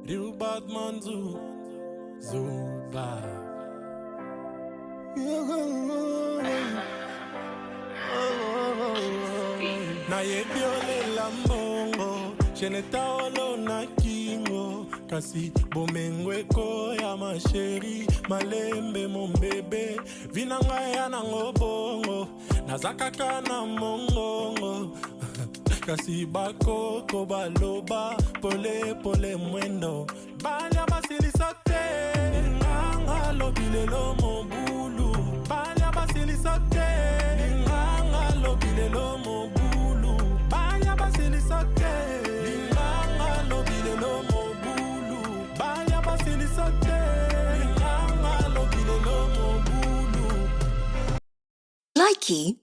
Liu Badman Zuba. Na yebiole lambongo, shenetaolo na kingo. Kasi bomengweko ya ma chérie, malembe mon bébé. Vinanga ya nango bongo, nazakaka na mongongo. Kasi bakoko baloba, pole pole mwendo. Balia basilisote, nganga lobilelo mobulu. Balia basilisote, nganga lobilelo mobulu. Balia basilisote, nganga lobilelo mobulu. Balia basilisote, nganga lobilelo mobulu. Likey